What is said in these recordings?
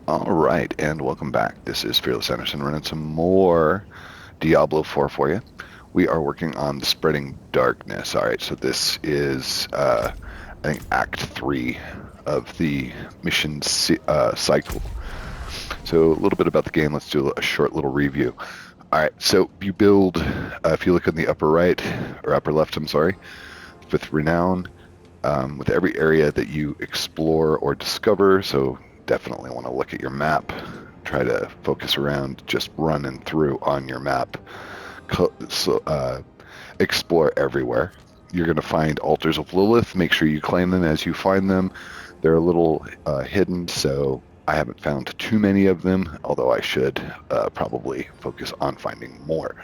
All right, and welcome back. This is Fearless Anderson running some more Diablo 4 for you. We are working on the Spreading Darkness. All right, so this is, I think, Act 3 of the mission cycle. So a little bit about the game. Let's do a short little review. All right, so you build, if you look in the upper right, or upper left, I'm sorry, with Renown, with every area that you explore or discover. So definitely want to look at your map, try to focus around just running through on your map. Explore everywhere. You're going to find altars of Lilith. Make sure you claim them as you find them. They're a little hidden, so I haven't found too many of them, although I should probably focus on finding more.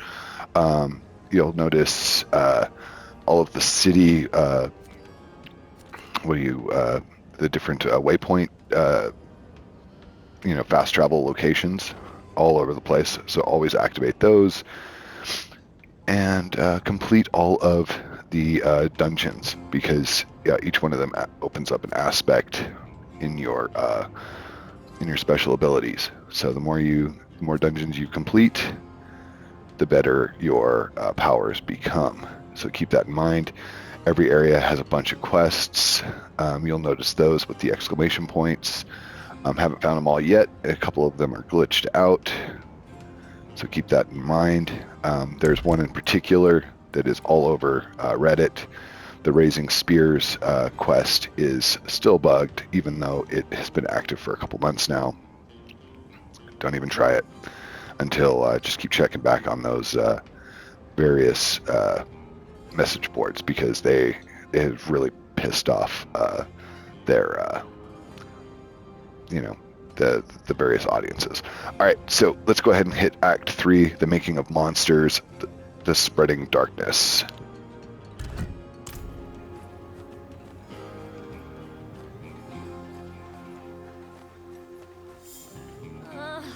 You'll notice all of the city the different waypoint, fast travel locations all over the place. So always activate those and complete all of the dungeons because each one of them opens up an aspect in your special abilities. So the more dungeons you complete, the better your powers become. So keep that in mind. Every area has a bunch of quests. You'll notice those with the exclamation points. Haven't found them all yet. A couple of them are glitched out. So keep that in mind. There's one in particular that is all over Reddit. The Raising Spears quest is still bugged, even though it has been active for a couple months now. Don't even try it until just keep checking back on those various message boards because they have really pissed off their the various audiences. All right, so let's go ahead and hit Act 3, the making of monsters, the Spreading Darkness.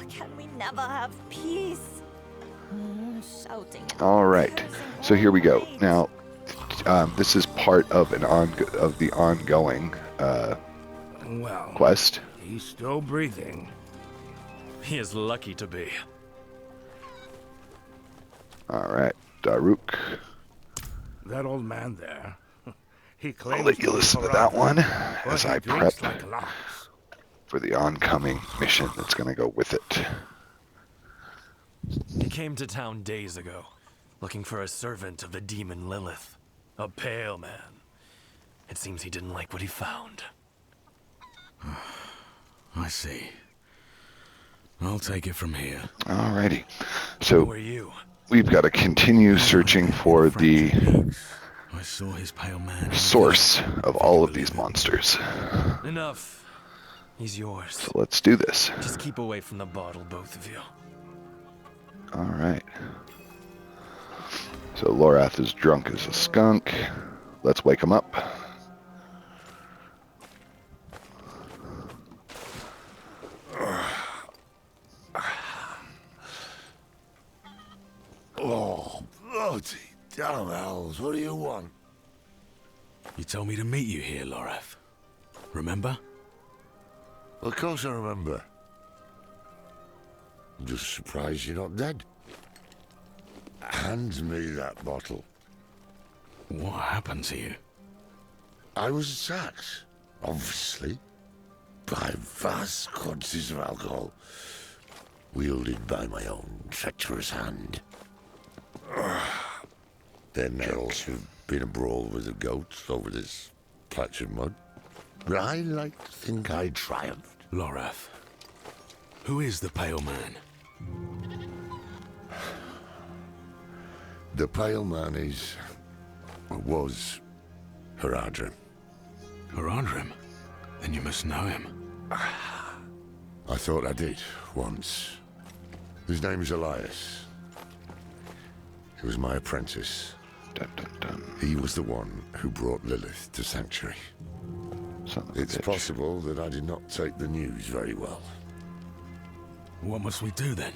Can we never have peace? Shouting. All right, so here we go. Now, this is part of the ongoing Well, quest. he's still breathing. He is lucky to be. All right, Daruk. That old man there. He claims I'll let you to be listen to Correct, that one but as he I drinks prep like an ox. for the oncoming mission that's going to go with it. He came to town days ago, looking for a servant of the demon Lilith. A pale man. It seems he didn't like what he found. I see. I'll take it from here. Alrighty. Who So are you? we've got to continue searching for the I saw his pale man. source of all of these monsters. Enough. He's yours. So let's do this. Just keep away from the bottle, both of you. Alright. So Lorath is drunk as a skunk. Let's wake him up. Oh, bloody damn hells, what do you want? You told me to meet you here, Lorath. Remember? Of course I remember. I'm just surprised you're not dead. Hand me that bottle. What happened to you? I was attacked, obviously, by vast quantities of alcohol, wielded by my own treacherous hand. Then there also been a brawl with the goats over this patch of mud. But I like to think I triumphed. Lorath. Who is the pale man? The Pale Man was Haradrim. Haradrim? Then you must know him. I thought I did, once. His name is Elias. He was my apprentice. Dun, dun, dun. He was the one who brought Lilith to Sanctuary. Son of a It's bitch. possible that I did not take the news very well. What must we do then?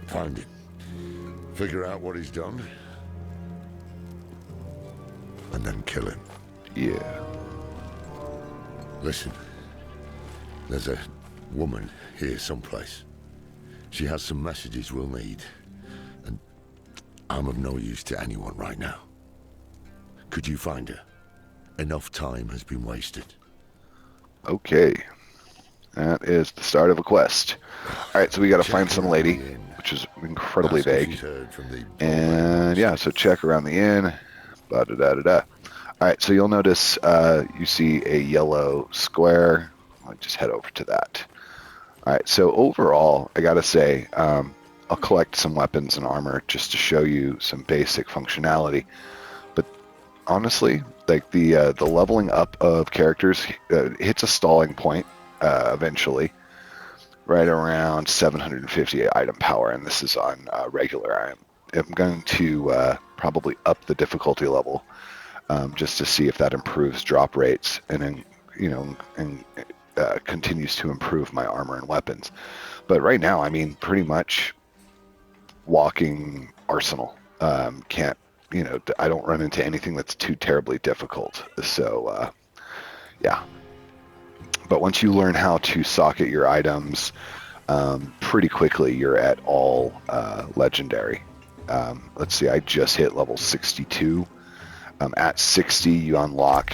Find him. Figure out what he's done. And then kill him. Yeah. Listen. There's a woman here someplace. She has some messages we'll need, and I'm of no use to anyone right now. Could you find her? Enough time has been wasted. Okay. That is the start of a quest. Alright, so we gotta find Check some around lady, the inn. which is incredibly Ask if vague. she's heard from the And yeah, so check around the inn. Blah, da, da, da, da. Alright, so you'll notice you see a yellow square. I'll just head over to that. Alright, so overall, I gotta say, I'll collect some weapons and armor just to show you some basic functionality. But honestly, like the leveling up of characters hits a stalling point eventually, right around 750 item power, and this is on regular. I'm going to probably up the difficulty level just to see if that improves drop rates and then continues to improve my armor and weapons. But right now, I mean, pretty much walking arsenal. Can't, I don't run into anything that's too terribly difficult. So yeah. But once you learn how to socket your items, pretty quickly you're at all legendary. Let's see, I just hit level 62. At 60, you unlock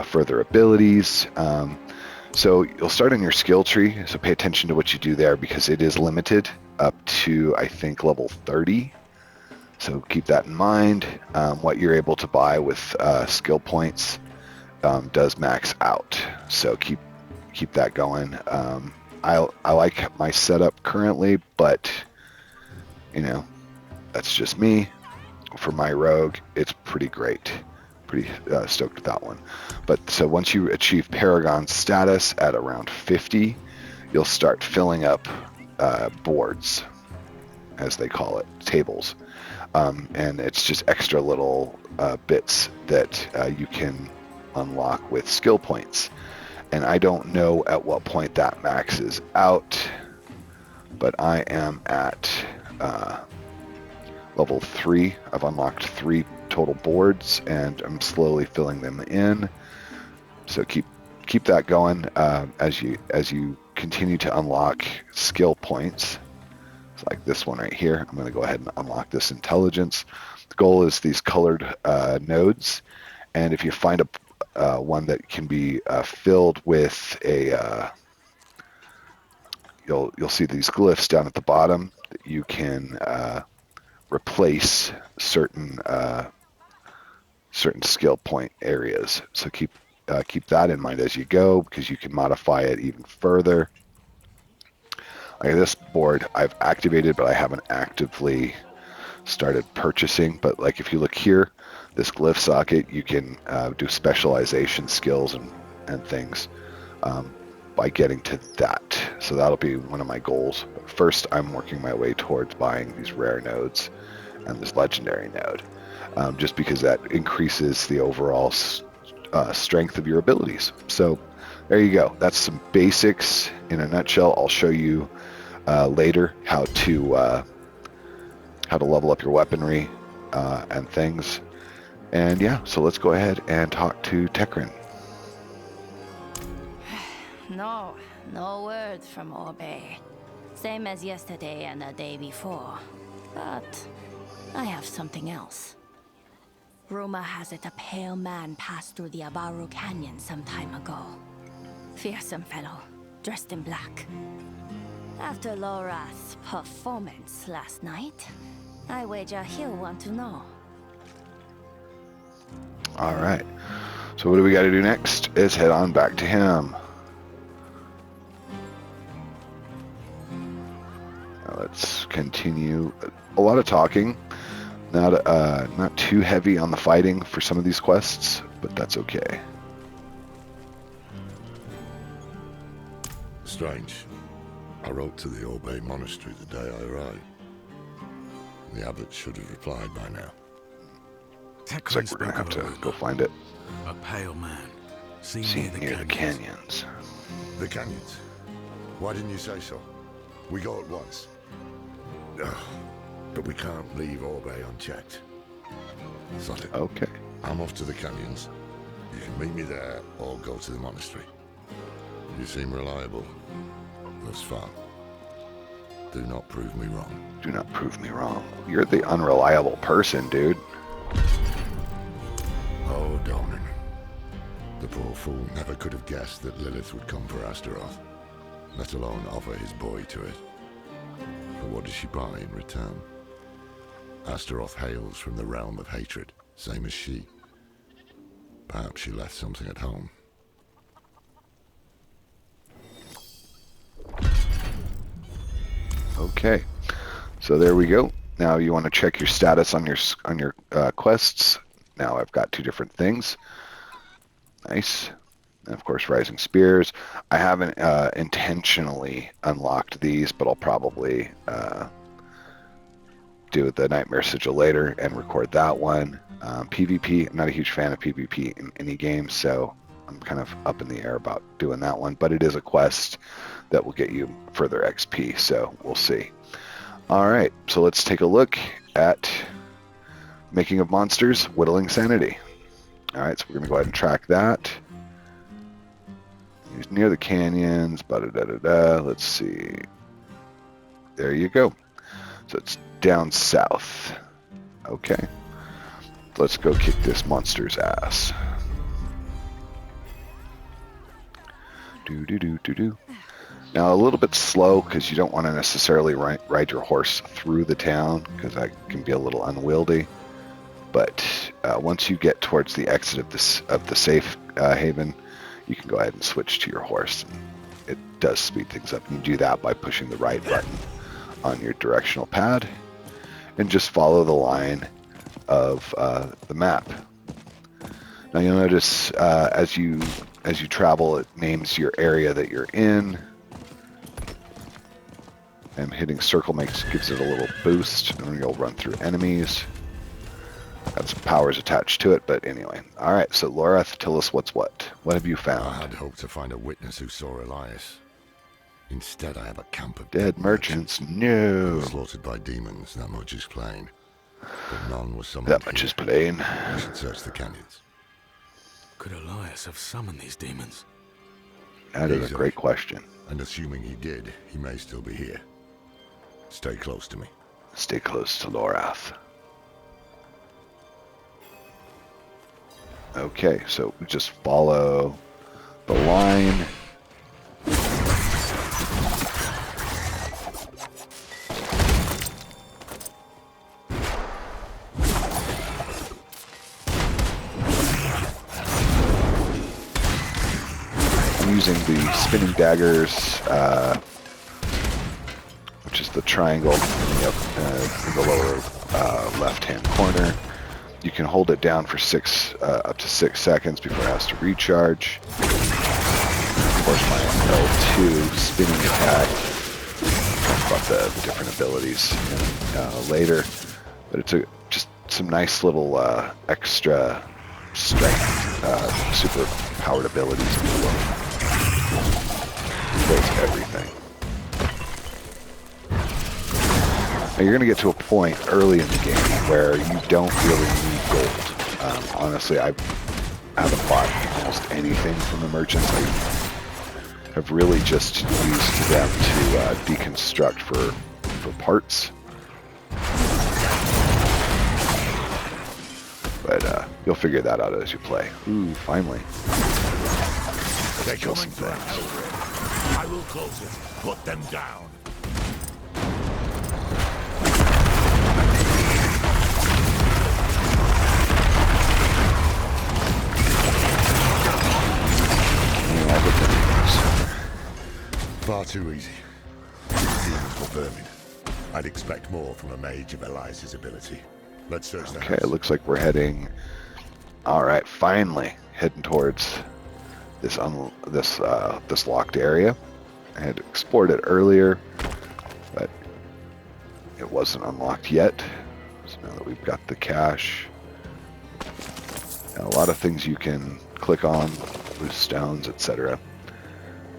further abilities. So you'll start in your skill tree, so pay attention to what you do there because it is limited up to, I think, level 30. So keep that in mind. What you're able to buy with skill points does max out, so keep that going. I like my setup currently, but that's just me. For my rogue, it's pretty great. Pretty stoked with that one. But so once you achieve Paragon status at around 50, you'll start filling up boards, as they call it, tables. And it's just extra little bits that you can unlock with skill points. And I don't know at what point that maxes out, but I am at level 3. I've unlocked 3 total boards, and I'm slowly filling them in. So keep that going as you continue to unlock skill points. It's like this one right here. I'm going to go ahead and unlock this intelligence. The goal is these colored nodes, and if you find one that can be filled with a you'll see these glyphs down at the bottom that you can replace certain skill point areas. So keep that in mind as you go, because you can modify it even further. Like this board I've activated, but I haven't actively started purchasing. But like if you look here, this glyph socket, you can do specialization skills and things by getting to that. So that'll be one of my goals. But first, I'm working my way towards buying these rare nodes and this legendary node, just because that increases the overall strength of your abilities. So there you go. That's some basics in a nutshell. I'll show you later how to level up your weaponry and things. And yeah, so let's go ahead and talk to Tekrin. No word from Orbe. Same as yesterday and the day before. But I have something else. Rumor has it a pale man passed through the Abaru Canyon some time ago. Fearsome fellow, dressed in black. After Laura's performance last night, I wager he'll want to know. All right. So what do we got to do next? Is head on back to him. Now let's continue. A lot of talking. Not too heavy on the fighting for some of these quests, but that's okay. Strange. I wrote to the Orbe Monastery the day I arrived. The abbot should have replied by now. Looks like we're gonna have to go find it. A pale man. Seen near the canyons. The canyons? Why didn't you say so? We go at once. Ugh, but we can't leave Orbe unchecked. Sod it. Okay. I'm off to the canyons. You can meet me there or go to the monastery. You seem reliable. Thus far. Do not prove me wrong. Do not prove me wrong. You're the unreliable person, dude. Oh, Donan. The poor fool never could have guessed that Lilith would come for Astaroth, let alone offer his boy to it. But what does she buy in return? Astaroth hails from the realm of hatred, same as she. Perhaps she left something at home. Okay, so there we go. Now you want to check your status on your quests. Now I've got 2 different things. Nice. And of course, Rising Spears. I haven't intentionally unlocked these, but I'll probably do the Nightmare Sigil later and record that one. PvP, I'm not a huge fan of PvP in any game, so I'm kind of up in the air about doing that one, but it is a quest that will get you further XP, so we'll see. All right, so let's take a look at Making of Monsters, Whittling Sanity. All right, so we're going to go ahead and track that. He's near the canyons, let's see. There you go. So it's down south. Okay. Let's go kick this monster's ass. Do. Now a little bit slow because you don't want to necessarily ride your horse through the town because that can be a little unwieldy. But once you get towards the exit of the safe haven, you can go ahead and switch to your horse. It does speed things up. You do that by pushing the right button on your directional pad and just follow the line of the map. Now you'll notice as you travel, it names your area that you're in. And hitting circle gives it a little boost, and then you'll run through enemies. Got some powers attached to it, but anyway. All right, so Lorath, tell us what's what. What have you found? I had hoped to find a witness who saw Elias. Instead, I have a camp of Dead merchants. No. Slaughtered by demons, that much is plain. But none was summoned. That much is plain. I should search the canyons. Could Elias have summoned these demons? That is a great question. And assuming he did, he may still be here. Stay close to me. Stay close to Lorath. Okay, so we just follow the line. I'm using the spinning daggers, which is the triangle in the lower left-hand corner. You can hold it down for up to 6 seconds before it has to recharge. Of course, my L2 spinning attack. Talk about the different abilities later, but it's just some nice little extra strength, super powered abilities. Kills everything. Now you're going to get to a point early in the game where you don't really need gold. Honestly, I haven't bought almost anything from the merchants. I have really just used them to deconstruct for parts. But you'll figure that out as you play. Ooh, finally. They're Kill coming some for things. Hellraid. I will close it. Put them down. Far too easy. Demons were vermin. I'd expect more from a mage of Elias's ability. Let's search the Okay, house. it looks like we're heading. All right, finally heading towards this this locked area. I had explored it earlier, but it wasn't unlocked yet. So now that we've got the cache, and a lot of things you can click on, loose stones, etc.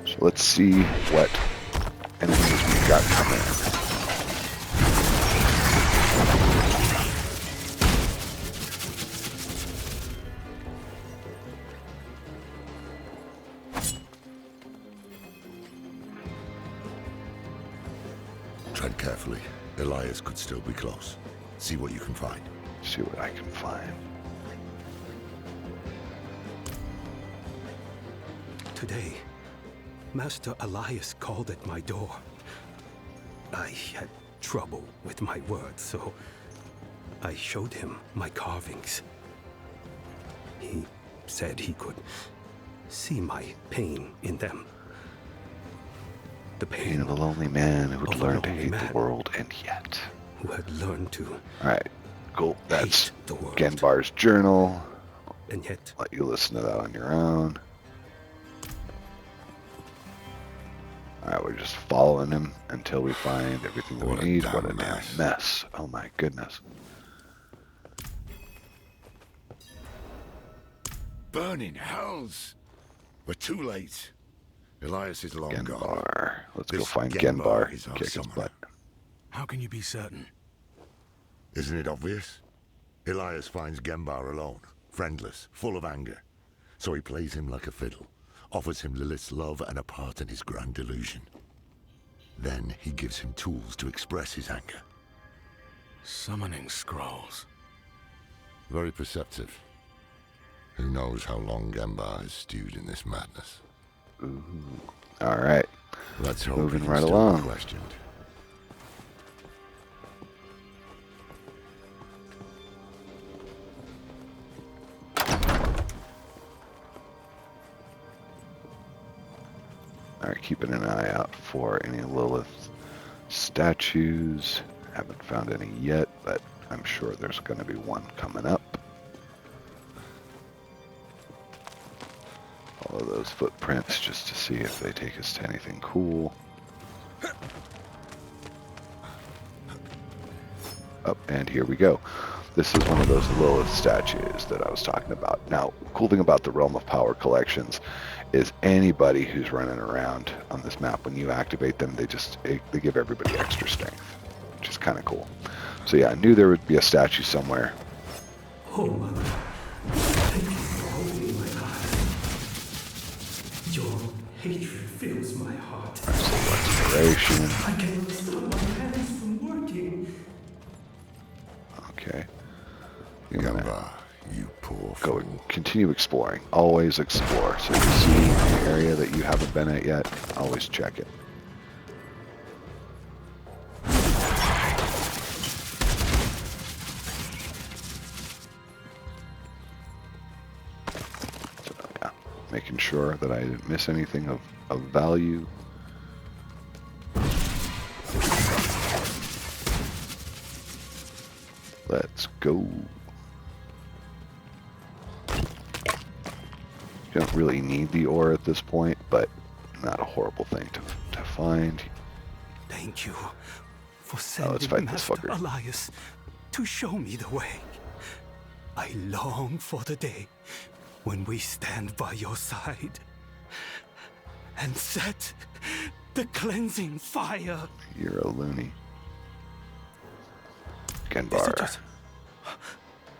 So let's see what enemies we've got coming. Tread carefully. Elias could still be close. See what you can find. See what I can find. Today, Master Elias called at my door. I had trouble with my words, so I showed him my carvings. He said he could see my pain in them. The Pain of a lonely man who would of a learn to lonely hate man. the world, and yet. Who had learned to Alright, cool. That's hate the world. Genbar's journal. And yet, Let you listen to that on your own. Alright, we're just following him until we find everything that we What a need. damn What a damn mess. mess. Oh my goodness. Burning hells! We're too late. Elias is long gone. Genbar. Let's go This find Genbar Genbar. is our Kick his summoner. butt. How can you be certain? Isn't it obvious? Elias finds Genbar alone, friendless, full of anger. So he plays him like a fiddle, offers him Lilith's love and a part in his grand delusion. Then he gives him tools to express his anger. Summoning scrolls. Very perceptive. Who knows how long Genbar has stewed in this madness? Alright. Let's hope Moving he can right still be along. questioned. Alright, keeping an eye out for any Lilith statues. Haven't found any yet, but I'm sure there's going to be one coming up. Follow those footprints just to see if they take us to anything cool. Oh, and here we go. This is one of those Lilith statues that I was talking about. Now, cool thing about the Realm of Power collections is anybody who's running around on this map, when you activate them, they give everybody extra strength, which is kind of cool. So yeah, I knew there would be a statue somewhere. oh Mother, thank you for holding my heart. Your hatred fills my heart. Restoration. I cannot stop my hands from working. Okay. You're gonna Genbar, you poor go fool. and continue exploring. Always explore. So if you see an area that you haven't been at yet, always check it. So yeah, making sure that I didn't miss anything of value. Let's go. You don't really need the ore at this point, but not a horrible thing to find. Thank you for let's sending fight this Master fucker. Elias to show me the way. I long for the day when we stand by your side and set the cleansing fire. You're a loony. Visitors.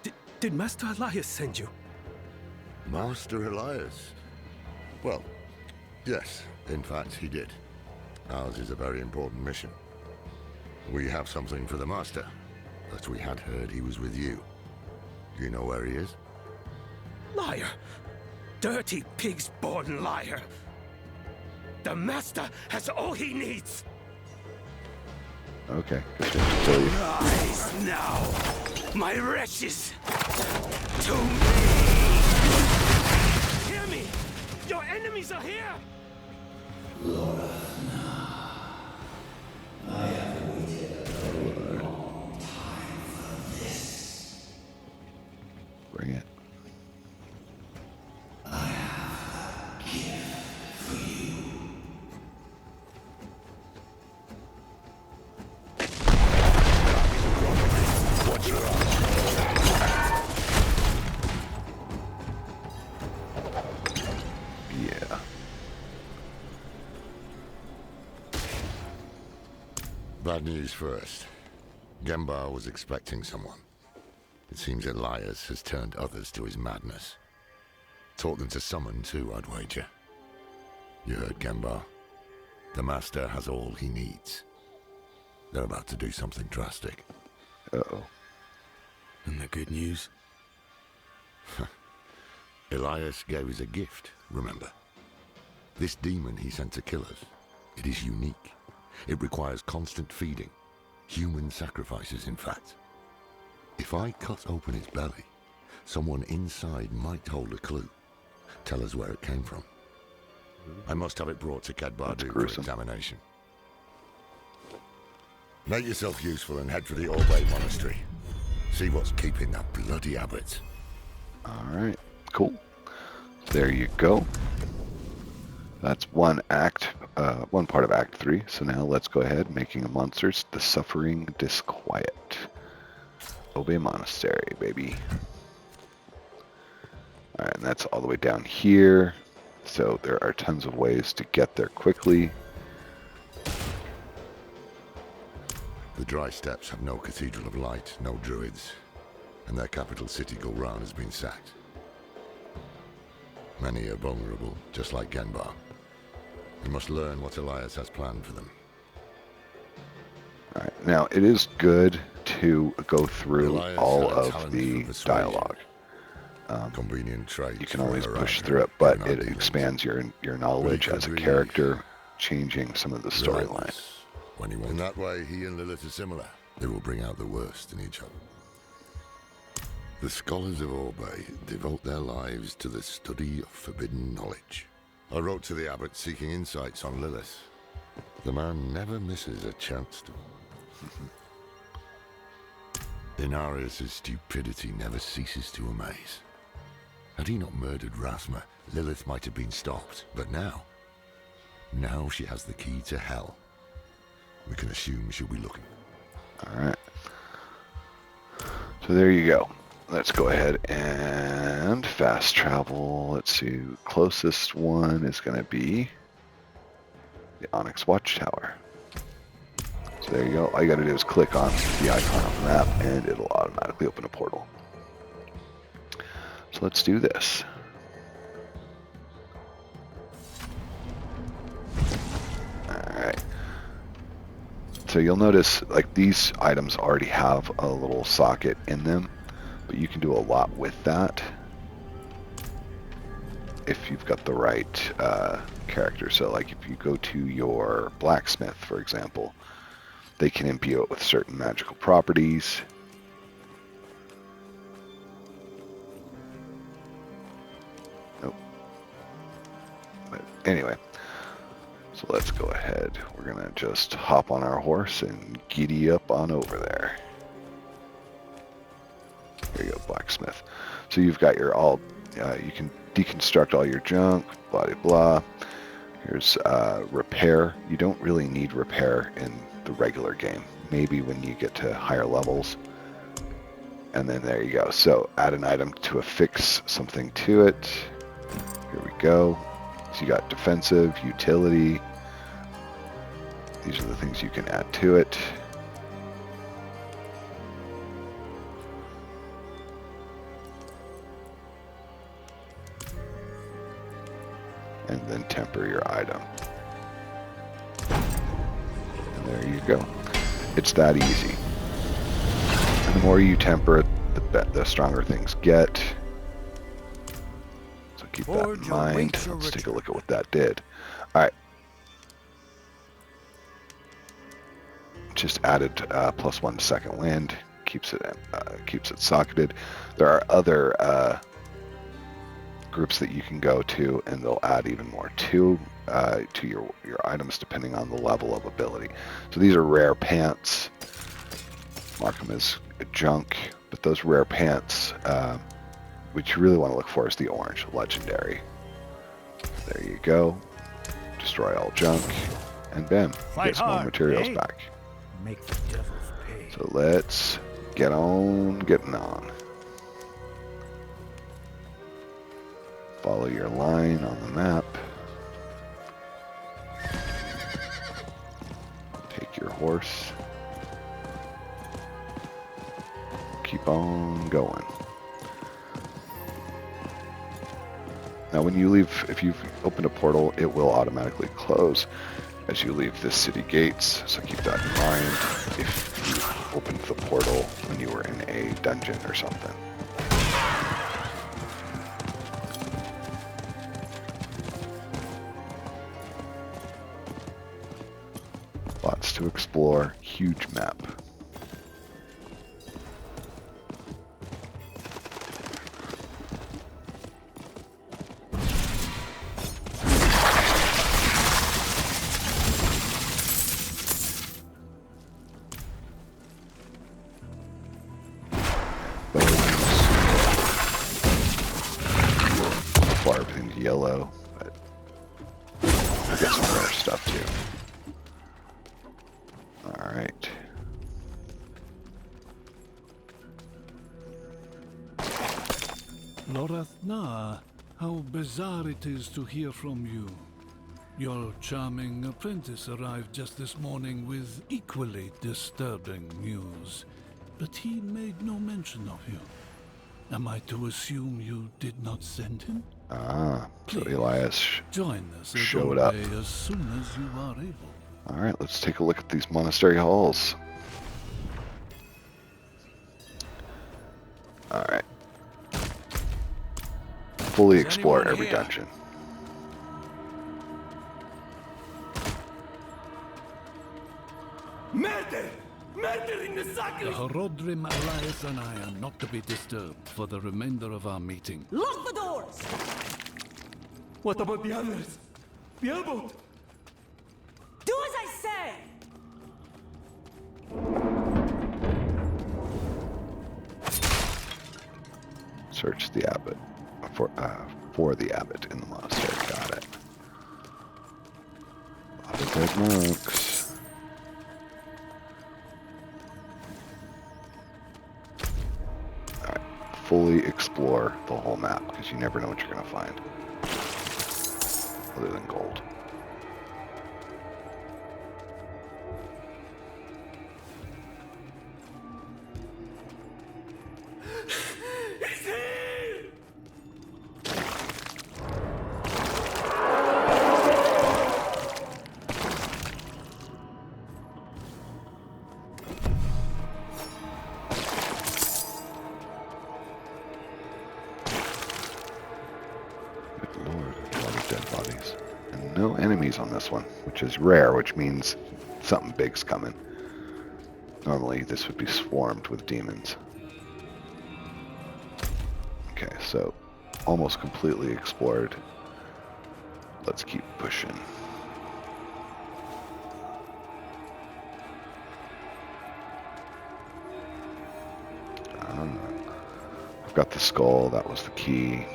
Genbar. Did Master Elias send you? Master Elias? Well, yes, in fact he did. Ours is a very important mission. We have something for the Master, but we had heard he was with you. Do you know where he is? Liar! Dirty pig's born liar! The Master has all he needs! Okay, just going to kill you. Rise now, my wretches! To me! Hear me! Your enemies are here! Bring it. Yeah. Bad news first. Genbar was expecting someone. It seems Elias has turned others to his madness. Taught them to summon too, I'd wager. You heard Genbar. The Master has all he needs. They're about to do something drastic. Uh-oh. And the good news? Elias gave us a gift, remember? This demon he sent to kill us, it is unique. It requires constant feeding. Human sacrifices, in fact. If I cut open its belly, someone inside might hold a clue. Tell us where it came from. I must have it brought to Kedbardu for examination. Make yourself useful and head for the Orbe Monastery. See what's keeping that bloody abbot. Alright, cool. There you go. That's one part of Act 3. So now let's go ahead, making a monsters, the Suffering Disquiet. Orbe Monastery, baby. Alright, and that's all the way down here. So there are tons of ways to get there quickly. The Dry Steppes have no Cathedral of Light, no druids, and their capital city, Gulran, has been sacked. Many are vulnerable, just like Genbar. We must learn what Elias has planned for them. Alright, now it is good to go through Elias all had a of talent the for persuasion. dialogue. Convenient trait. You can for always a push writer, through it, but given our it dealings. expands your knowledge as a Really character, changing some of the storyline. Relentless when he wants. In that way, he and Lilith are similar. They will bring out the worst in each other. The scholars of Orbe devote their lives to the study of forbidden knowledge. I wrote to the abbot seeking insights on Lilith. The man never misses a chance to. Inarius' stupidity never ceases to amaze. Had he not murdered Rathma, Lilith might have been stopped. But now she has the key to hell. We can assume she'll be looking. Alright. So there you go. Let's go ahead and fast travel. Let's see. Closest one is going to be the Onyx Watchtower. So there you go. All you got to do is click on the icon on the map and it'll automatically open a portal. So let's do this. Alright. So you'll notice like these items already have a little socket in them, but you can do a lot with that if you've got the right character. So like if you go to your blacksmith, for example, they can imbue it with certain magical properties. Nope. But anyway, so let's go ahead. We're gonna just hop on our horse and giddy up on over there. There you go, blacksmith. So you've got your all, you can deconstruct all your junk, blah, blah, blah. Here's repair. You don't really need repair in the regular game. Maybe when you get to higher levels. And then there you go. So add an item to affix something to it. Here we go. So you got defensive, utility. These are the things you can add to it. And then temper your item. And there you go. It's that easy. And the more you temper it, the stronger things get. So keep that in mind. Let's take a look at what that did. Alright. Just added +1 second wind. Keeps it socketed. There are other groups that you can go to, and they'll add even more to your items depending on the level of ability. So these are rare pants. Mark them as junk, but those rare pants, which you really want to look for is the orange, legendary. There you go. Destroy all junk, and bam, get some more materials back. Make the devils pay. So let's get on getting on. Follow your line on the map. Take your horse. Keep on going. Now when you leave, if you've opened a portal, it will automatically close. as you leave the city gates, so keep that in mind if you opened the portal when you were in a dungeon or something. Lots to explore, huge map. Far everything's yellow, but I get some rare stuff too. Alright. Lorath, how bizarre it is to hear from you. Your charming apprentice arrived just this morning with equally disturbing news, but he made no mention of you. Am I to assume you did not send him? Ah, so Please, Elias join us at showed up. Orbe as soon as you are able. Alright, let's take a look at these monastery halls. Alright. Fully explore every dungeon. Murder! Murder in the The sacristy! Horodrim, Elias, and I are not to be disturbed for the remainder of our meeting. Lock the doors! What about the others? The airboat? Do as I say! Search the abbot for the abbot in the monastery. Got it. A lot of dead monks. Alright, fully explore the whole map because you never know what you're gonna find. Other than gold. He's here! Good lord, a lot of dead bodies. And no enemies on this one, which is rare, which means something big's coming. Normally this would be swarmed with demons. Okay, so almost completely explored. Let's keep pushing. I've got the skull, that was the key.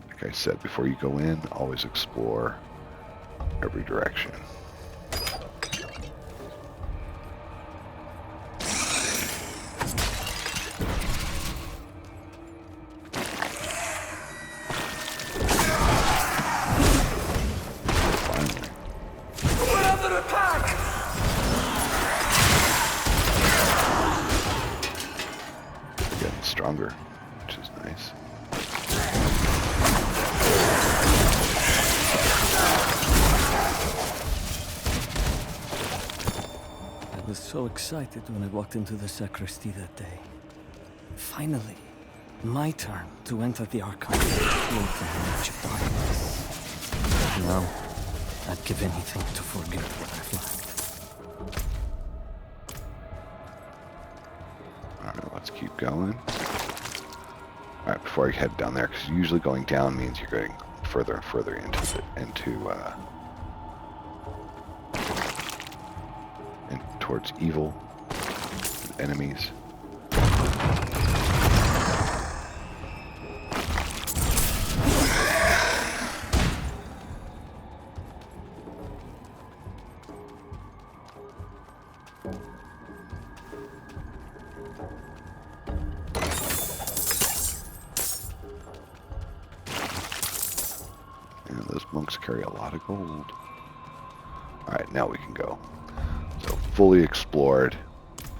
Like I said, before you go in, always explore every direction. Finally. We're under attack! They're getting stronger, which is nice. I was so excited when I walked into the sacristy that day. Finally, my turn to enter the archive and float in the reach of darkness. Now, I'd give anything to forget what I've learned. Alright, let's keep going. Alright, before I head down there, because usually going down means you're getting further and further towards evil enemies. And those monks carry a lot of gold. Alright, now we can go. So fully explored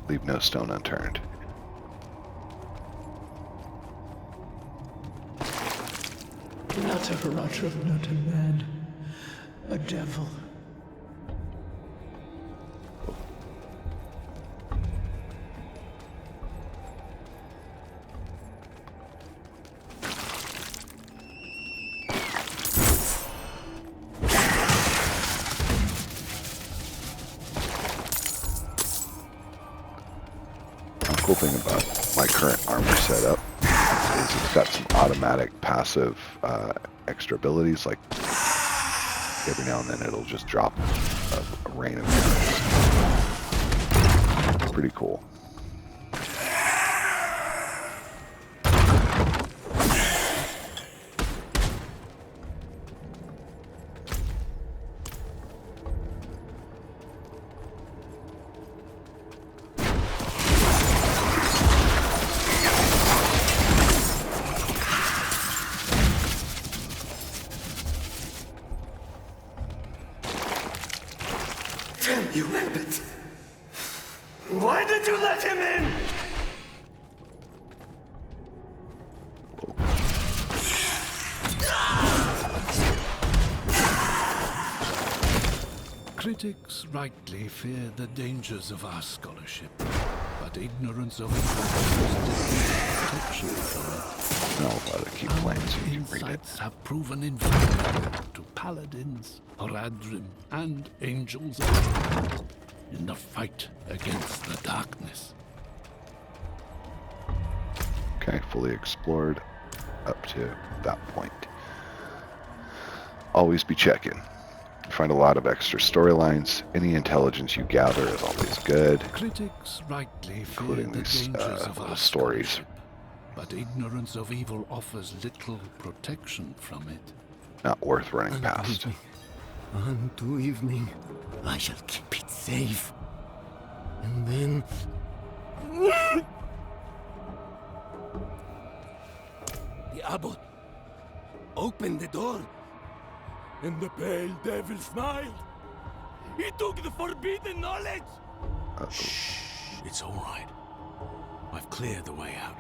Leave no stone unturned. Not a Haratrov, not a man. A devil. Cool thing about my current armor setup is it's got some automatic passive extra abilities, like every now and then it'll just drop a rain of arrows. Pretty cool. Damn you, Abbott! Why did you let him in? Critics rightly fear the dangers of our scholarship, but ignorance of it protection from it. No, I'll keep playing so you can read it. Insights have proven invaluable to paladins, Horadrim, and angels alike in the fight against the darkness. Okay, fully explored up to that point. Always be checking. You find a lot of extra storylines. Any intelligence you gather is always good. Critics rightly fear Including the these dangers of our stories. scholarship, but ignorance of evil offers little protection from it. Not worth running past. Unto evening, I shall keep it safe. And then... The abbot opened the door, and the pale devil smiled. He took the forbidden knowledge. Shh, it's all right. I've cleared the way out.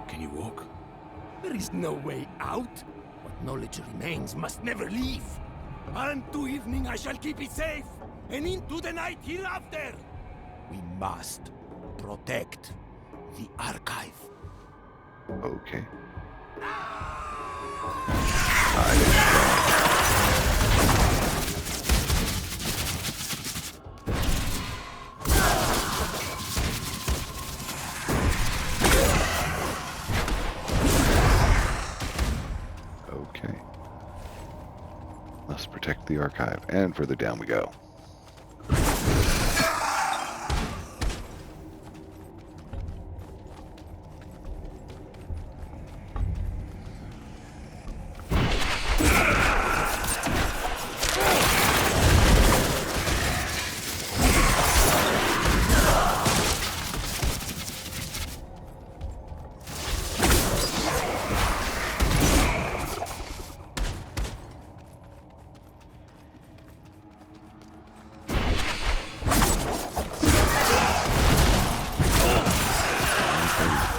Can you walk? There is no way out. What knowledge remains must never leave. Unto evening I shall keep it safe, and into the night hereafter. We must protect the archive. Okay. Okay. Let's protect the archive, and further down we go.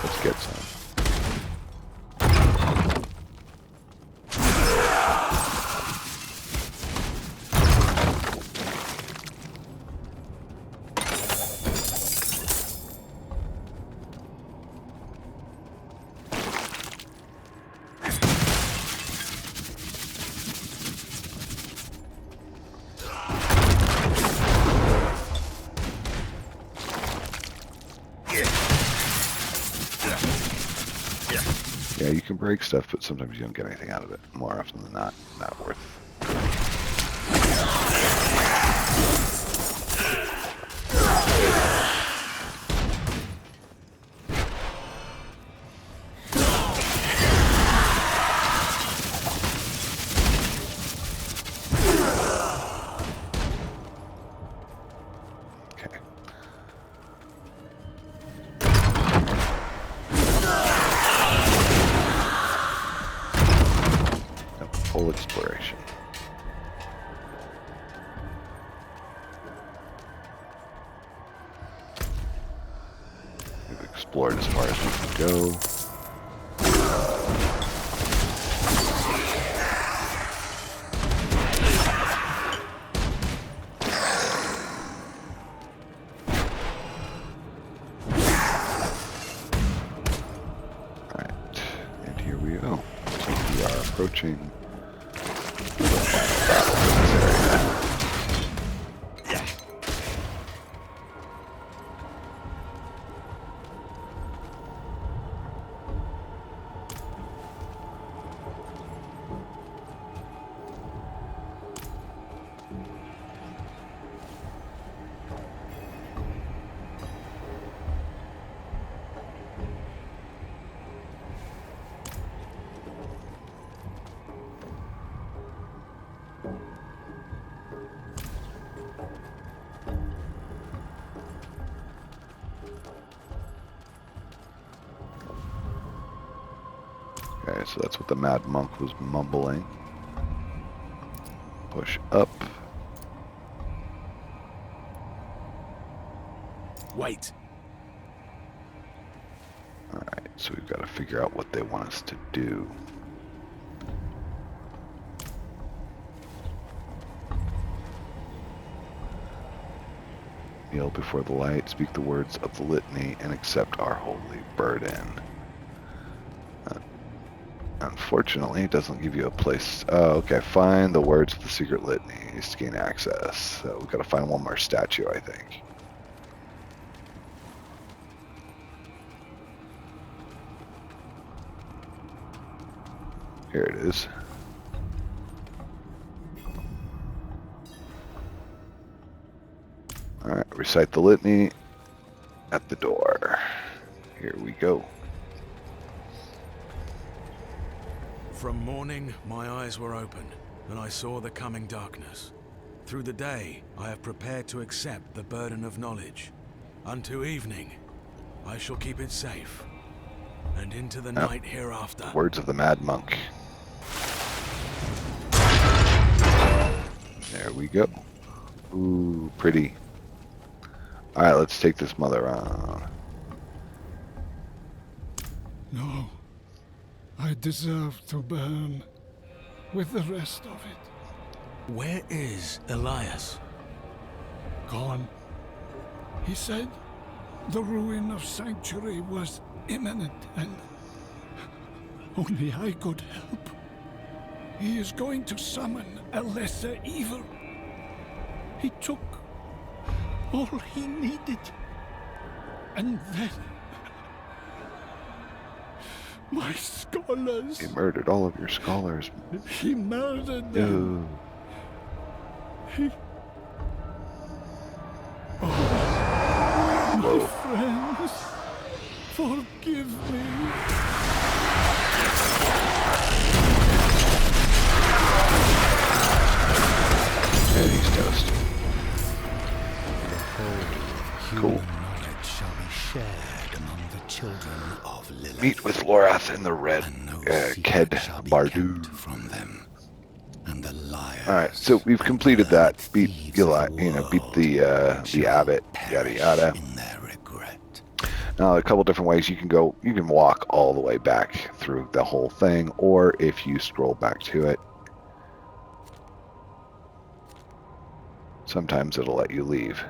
Let's get some. Yeah, you can break stuff, but sometimes you don't get anything out of it. More often than not worth. Okay. Full exploration. explored as far as we can go. Alright, and here we go. So we are approaching the final battle in this area. Okay, so that's what the Mad Monk was mumbling. Push up. Wait. Alright, so we've got to figure out what they want us to do. Kneel before the light, speak the words of the litany, and accept our holy burden. Unfortunately, it doesn't give you a place. Oh, okay. Find the words of the secret litanies to gain access. So we've got to find one more statue, I think. Here it is. Alright, recite the litany at the door. Here we go. From morning, my eyes were open, and I saw the coming darkness. Through the day, I have prepared to accept the burden of knowledge. Unto evening, I shall keep it safe, and into the night hereafter. Words of the Mad Monk. There we go. Ooh, pretty. Alright, let's take this mother on. No. I deserve to burn with the rest of it. Where is Elias? Gone. He said the ruin of Sanctuary was imminent and only I could help. He is going to summon a lesser evil. He took all he needed. And then my scholars. He murdered all of your scholars. He murdered them. No. He... Oh, my friends, forgive me. And he's toast. Cool. Knowledge shall be shared among the children of Lilith. Meet with Lorath and the Red Ked Bardu. From them. And the liars. All right, so we've completed that. Beat Eli, beat the abbot, yada yada. In their regret. Now, a couple different ways you can go. You can walk all the way back through the whole thing, or if you scroll back to it, sometimes it'll let you leave.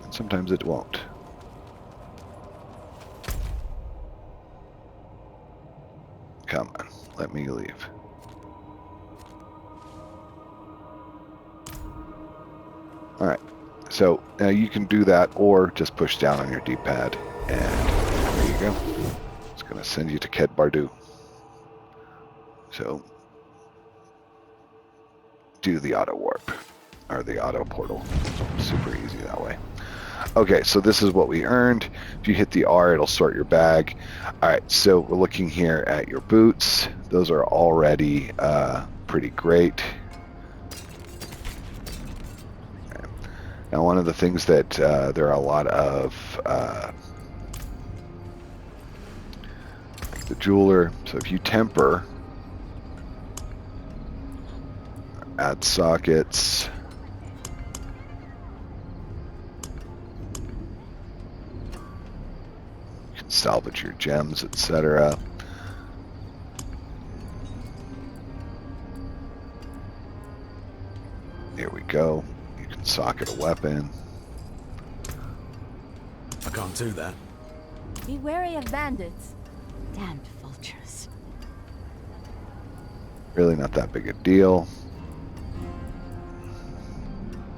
And sometimes it won't. Come on, let me leave. Alright, so now you can do that or just push down on your D-pad and there you go. It's going to send you to Ked Bardu. So do the auto warp or the auto portal. Super easy that way. Okay, so this is what we earned. If you hit the R, it'll sort your bag. All right, so we're looking here at your boots. Those are already pretty great. Okay. Now, one of the things that there are a lot of like the jeweler. So if you temper, add sockets. salvage your gems, etc. Here we go. You can socket a weapon. I can't do that. Be wary of bandits. Damned vultures. Really not that big a deal.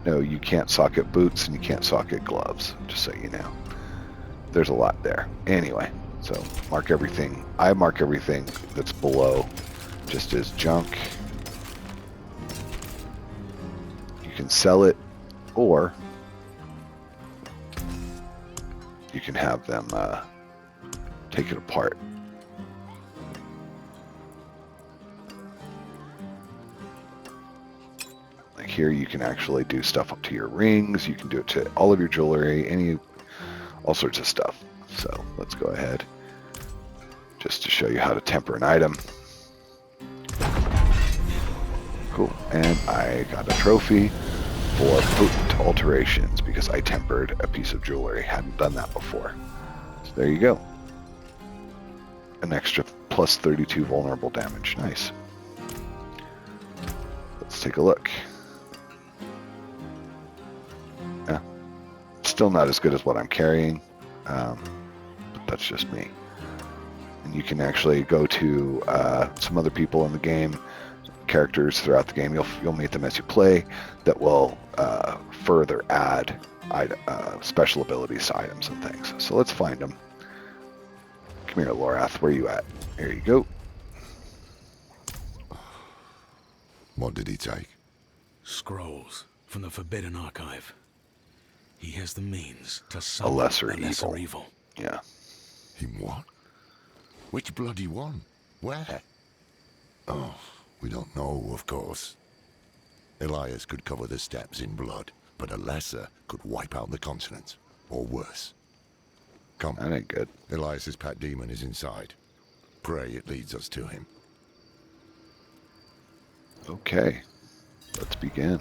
No, you can't socket boots and you can't socket gloves, just so you know. There's a lot there. Anyway, so mark everything. I mark everything that's below just as junk. You can sell it, or you can have them take it apart. Like here, you can actually do stuff up to your rings. You can do it to all of your jewelry, all sorts of stuff. So let's go ahead just to show you how to temper an item. Cool. And I got a trophy for potent alterations because I tempered a piece of jewelry. Hadn't done that before. So there you go. An extra plus 32 vulnerable damage. Nice. Let's take a look. Yeah. Still not as good as what I'm carrying, but that's just me. And you can actually go to some other people in the game, characters throughout the game. You'll meet them as you play that will further add special abilities to items and things. So let's find them. Come here, Lorath. Where are you at? Here you go. What did he take? Scrolls from the Forbidden Archive. He has the means to A summon lesser evil. evil. Yeah. Him what? Which bloody one? Where? Oh, we don't know, of course. Elias could cover the steppes in blood, but a lesser could wipe out the continent, or worse. Come. That ain't good. Elias's pet demon is inside. Pray it leads us to him. Okay. Let's begin.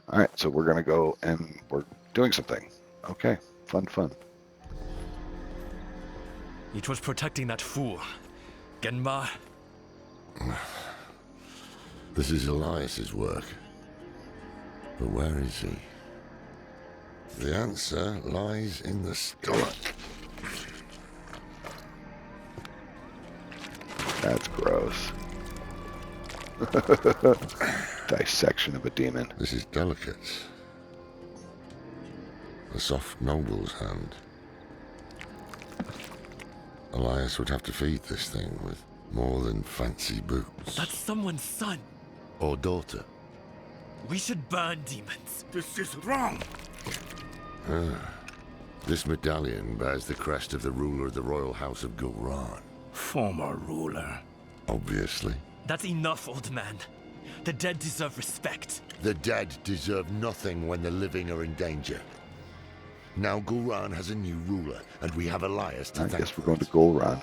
All right, so we're going to go and we're doing something. Okay. Fun. It was protecting that fool. Genma. This is Elias's work. But where is he? The answer lies in the stomach. That's gross. Dissection of a demon. This is delicate. A soft noble's hand. Elias would have to feed this thing with more than fancy boots. That's someone's son. Or daughter. We should burn demons. This is wrong. This medallion bears the crest of the ruler of the royal house of Gulran. Former ruler. Obviously. That's enough, old man. The dead deserve respect. The dead deserve nothing when the living are in danger. Now Gulran has a new ruler, and we have Elias to I thank guess we're for going it. to Gulran.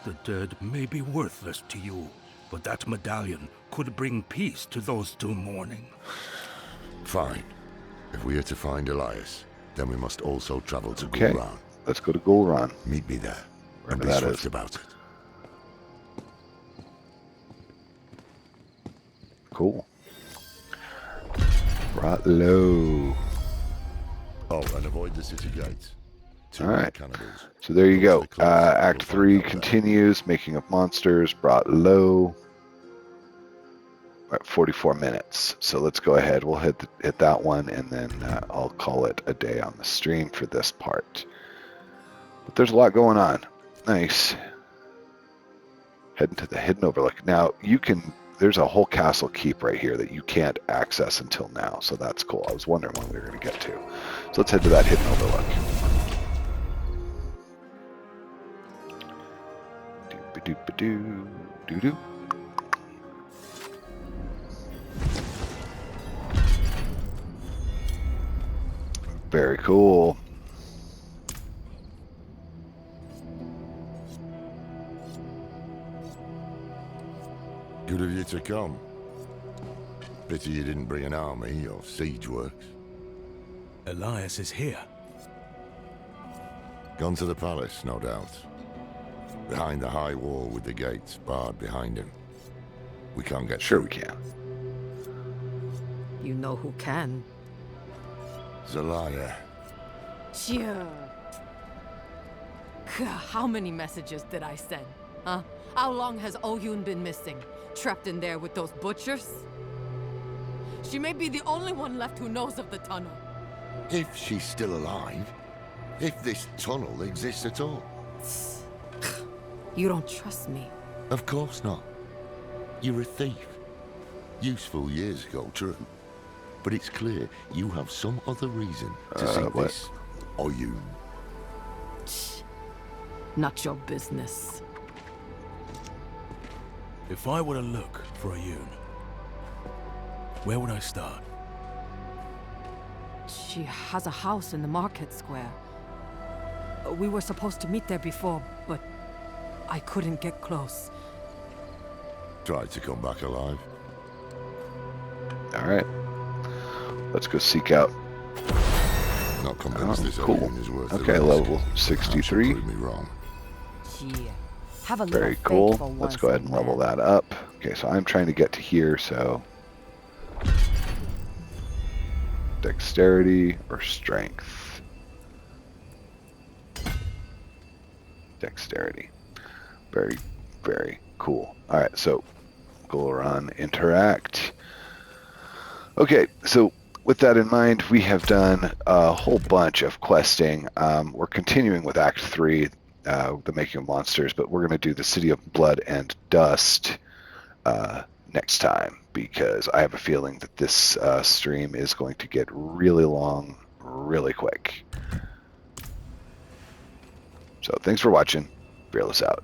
The dead may be worthless to you, but that medallion could bring peace to those two mourning. Fine. If we are to find Elias, then we must also travel to Okay. Gulran. Let's go to Gulran. Meet me there. And Wherever be that swift is. about it. Cool. Brought low. Oh, and avoid the city gates. Two All right. cannibals. So there you go. Close the close, Act we'll 3 find out there. continues. Making of monsters. Brought low. We're at 44 minutes. So let's go ahead. We'll hit that one, and then I'll call it a day on the stream for this part. But there's a lot going on. Nice. Heading to the Hidden Overlook. Now, you can... There's a whole castle keep right here that you can't access until now, so that's cool. I was wondering when we were going to get to. So let's head to that Hidden Overlook. Doop-a-doop-a-doo. Doo-doo. Very cool. Good of you to come. Pity you didn't bring an army or siege works. Elias is here. Gone to the palace, no doubt. Behind the high wall with the gates barred behind him. We can't get Sure through. we can. You know who can. Zelaya. Sure. How many messages did I send? Huh? How long has Oyun been missing? Trapped in there with those butchers? She may be the only one left who knows of the tunnel. If she's still alive. If this tunnel exists at all. You don't trust me. Of course not. You're a thief. Useful years ago, true. But it's clear you have some other reason to seek this. Oyun. Not your business. If I were to look for Oyun, where would I start? She has a house in the market square. We were supposed to meet there before, but I couldn't get close. Tried to come back alive. All right. Let's go seek out. Not convinced this cool. Oyun is worth Okay, the risk. level 63. Prove me wrong. Yeah. Have a little Very faith cool. for Let's once, go ahead and level that up. Okay, so I'm trying to get to here, so dexterity or strength. Dexterity. Very, very cool. All right, so Gul'ran interact. Okay, so with that in mind, we have done a whole bunch of questing. We're continuing with Act 3, the Making of Monsters, but we're going to do the City of Blood and Dust next time, because I have a feeling that this stream is going to get really long really quick. So thanks for watching. Fearless out.